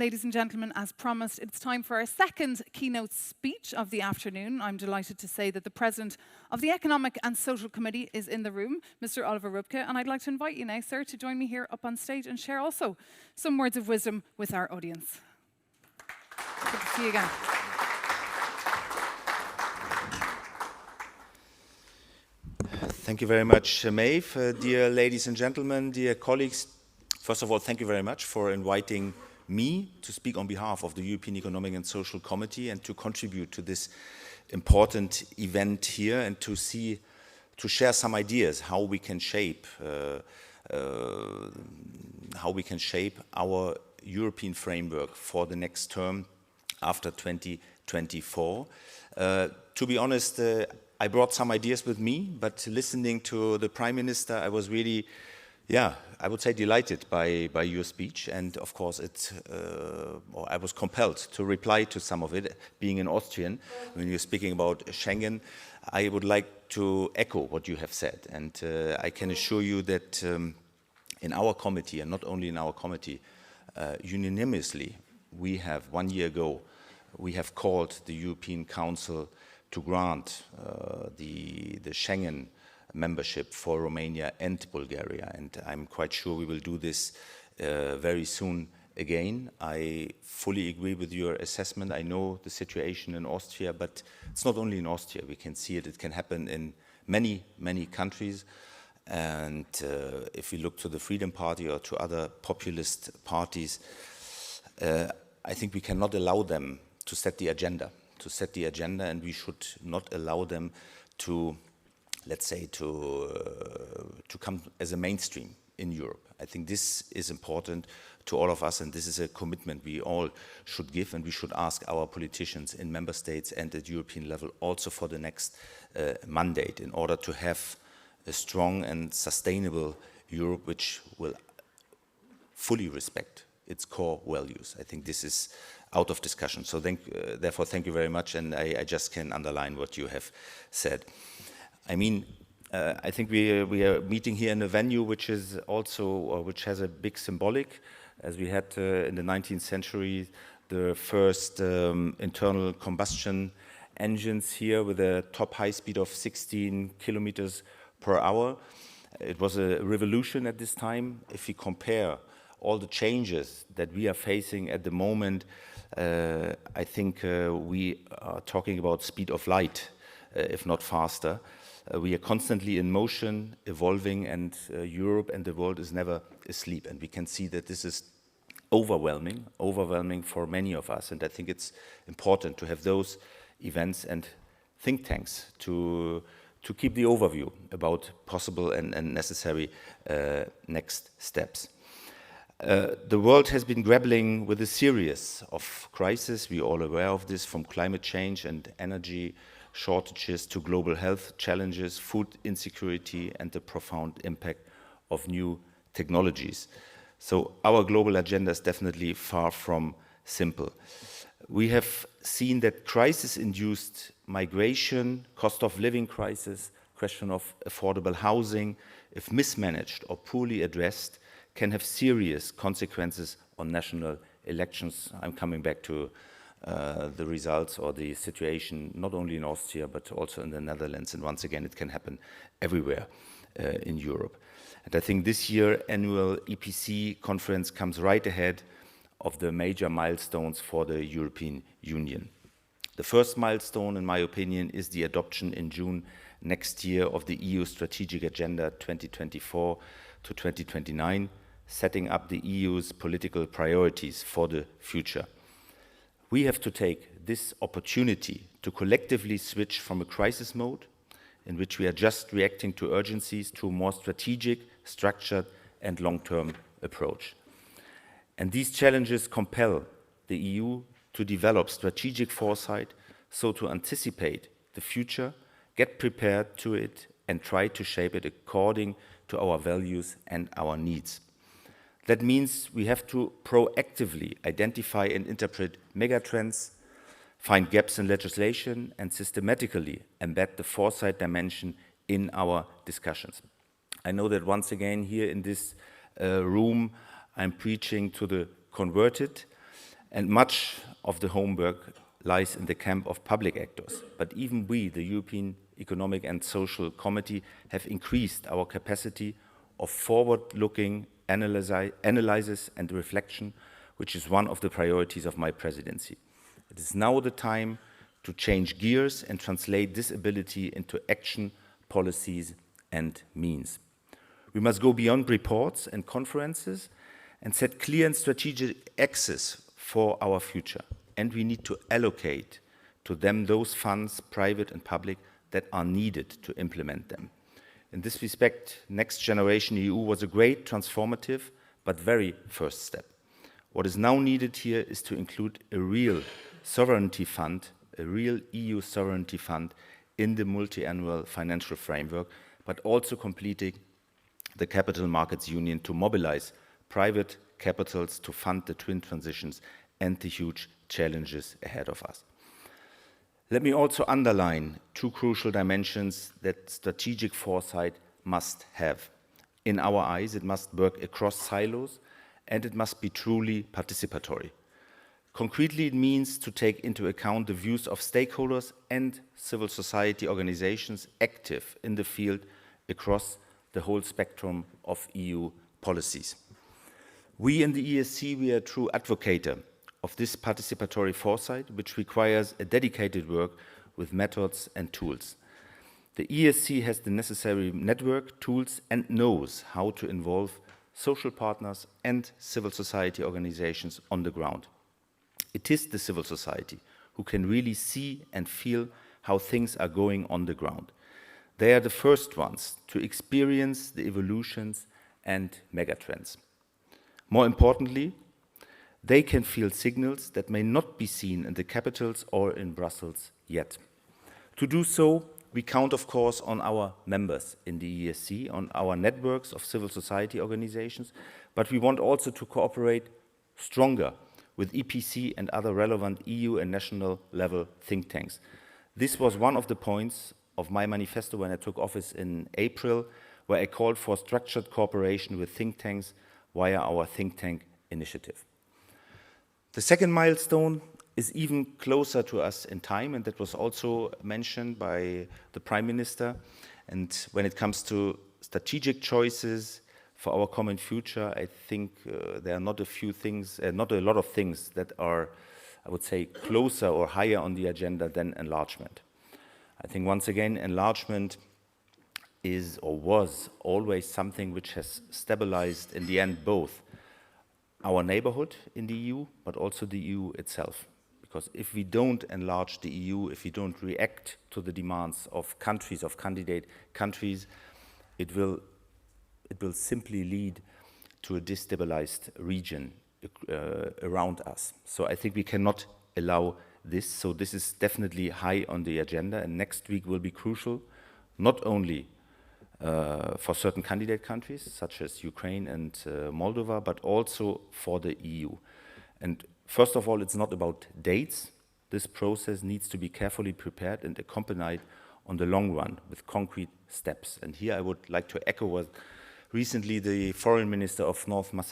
ladies and gentlemen, as promised, it's time for our second keynote speech of the afternoon. I'm delighted to say that the President of the Economic and Social Committee is in the room, Mr. Oliver Röpke, and I'd like to invite you now, sir, to join me here up on stage and share also some words of wisdom with our audience. Good to see you again. Thank you very much, Maeve. Dear ladies and gentlemen, dear colleagues, first of all, thank you very much for inviting me to speak on behalf of the European Economic and Social Committee and to contribute to this important event here and to share some ideas how we can shape our European framework for the next term after 2024. To be honest, I brought some ideas with me, but listening to the Prime Minister, I was really, I would say delighted by your speech, and of course I was compelled to reply to some of it. Being an Austrian, when you're speaking about Schengen, I would like to echo what you have said, and I can assure you that in our committee, and not only in our committee, unanimously, we have 1 year ago, we have called the European Council to grant the Schengen membership for Romania and Bulgaria, and I'm quite sure we will do this very soon again. I fully agree with your assessment. I know the situation in Austria, but it's not only in Austria. We can see it. It can happen in many, many countries. And if we look to the Freedom Party or to other populist parties, I think we cannot allow them to set the agenda, and we should not allow them to, let's say, to come as a mainstream in Europe. I think this is important to all of us, and this is a commitment we all should give, and we should ask our politicians in member states and at European level also for the next mandate in order to have a strong and sustainable Europe which will fully respect its core values. I think this is out of discussion. So therefore, thank you very much, and I just can underline what you have said. I mean, I think we are meeting here in a venue which is also, which has a big symbolic, as we had in the 19th century, the first internal combustion engines here with a top high speed of 16 kilometers per hour. It was a revolution at this time. If we compare all the changes that we are facing at the moment, I think we are talking about speed of light, if not faster. We are constantly in motion, evolving, and Europe and the world is never asleep. And we can see that this is overwhelming for many of us. And I think it's important to have those events and think tanks to keep the overview about possible and necessary next steps. The world has been grappling with a series of crises. We're all aware of this, from climate change and energy shortages to global health challenges, food insecurity, and the profound impact of new technologies. So our global agenda is definitely far from simple. We have seen that crisis-induced migration, cost of living crisis, question of affordable housing, if mismanaged or poorly addressed, can have serious consequences on national elections. I'm coming back to the results or the situation not only in Austria but also in the Netherlands, and once again it can happen everywhere in Europe. And I think this year annual EPC conference comes right ahead of the major milestones for the European Union. The first milestone, in my opinion, is the adoption in June next year of the EU Strategic Agenda 2024 to 2029, setting up the EU's political priorities for the future. We have to take this opportunity to collectively switch from a crisis mode, in which we are just reacting to urgencies, to a more strategic, structured, and long-term approach. And these challenges compel the EU to develop strategic foresight, so to anticipate the future, get prepared to it, and try to shape it according to our values and our needs. That means we have to proactively identify and interpret megatrends, find gaps in legislation, and systematically embed the foresight dimension in our discussions. I know that once again here in this room, I'm preaching to the converted, And much of the homework lies in the camp of public actors. But even we, the European Economic and Social Committee, have increased our capacity of forward-looking analysis and reflection, which is one of the priorities of my presidency. It is now the time to change gears and translate this ability into action, policies, and means. We must go beyond reports and conferences and set clear and strategic axes for our future. And we need to allocate to them those funds, private and public, that are needed to implement them. In this respect, Next Generation EU was a great, transformative, but very first step. What is now needed here is to include a real sovereignty fund, a real EU sovereignty fund in the multi-annual financial framework, but also completing the Capital Markets Union to mobilize private capitals to fund the twin transitions and the huge challenges ahead of us. Let me also underline two crucial dimensions that strategic foresight must have. In our eyes, it must work across silos, and it must be truly participatory. Concretely, it means to take into account the views of stakeholders and civil society organizations active in the field across the whole spectrum of EU policies. We in the ESC, we are a true advocate of this participatory foresight, which requires a dedicated work with methods and tools. The ESC has the necessary network, tools, and knows how to involve social partners and civil society organizations on the ground. It is the civil society who can really see and feel how things are going on the ground. They are the first ones to experience the evolutions and megatrends. More importantly, they can feel signals that may not be seen in the capitals or in Brussels yet. To do so, we count, of course, on our members in the ESC, on our networks of civil society organizations, but we want also to cooperate stronger with EPC and other relevant EU and national level think tanks. This was one of the points of my manifesto when I took office in April, where I called for structured cooperation with think tanks via our think tank initiative. The second milestone is even closer to us in time, and that was also mentioned by the Prime Minister. And when it comes to strategic choices for our common future, I think there are not a lot of things that are, I would say, closer or higher on the agenda than enlargement. I think once again, enlargement is or was always something which has stabilized in the end both our neighborhood in the EU, but also the EU itself. Because if we don't enlarge the EU, if we don't react to the demands of countries, of candidate countries, it will simply lead to a destabilized region around us. So I think we cannot allow this. So this is definitely high on the agenda, and next week will be crucial, not only for certain candidate countries, such as Ukraine and Moldova, but also for the EU. And first of all, it's not about dates. This process needs to be carefully prepared and accompanied on the long run with concrete steps. And here I would like to echo what recently the foreign minister of North Macedonia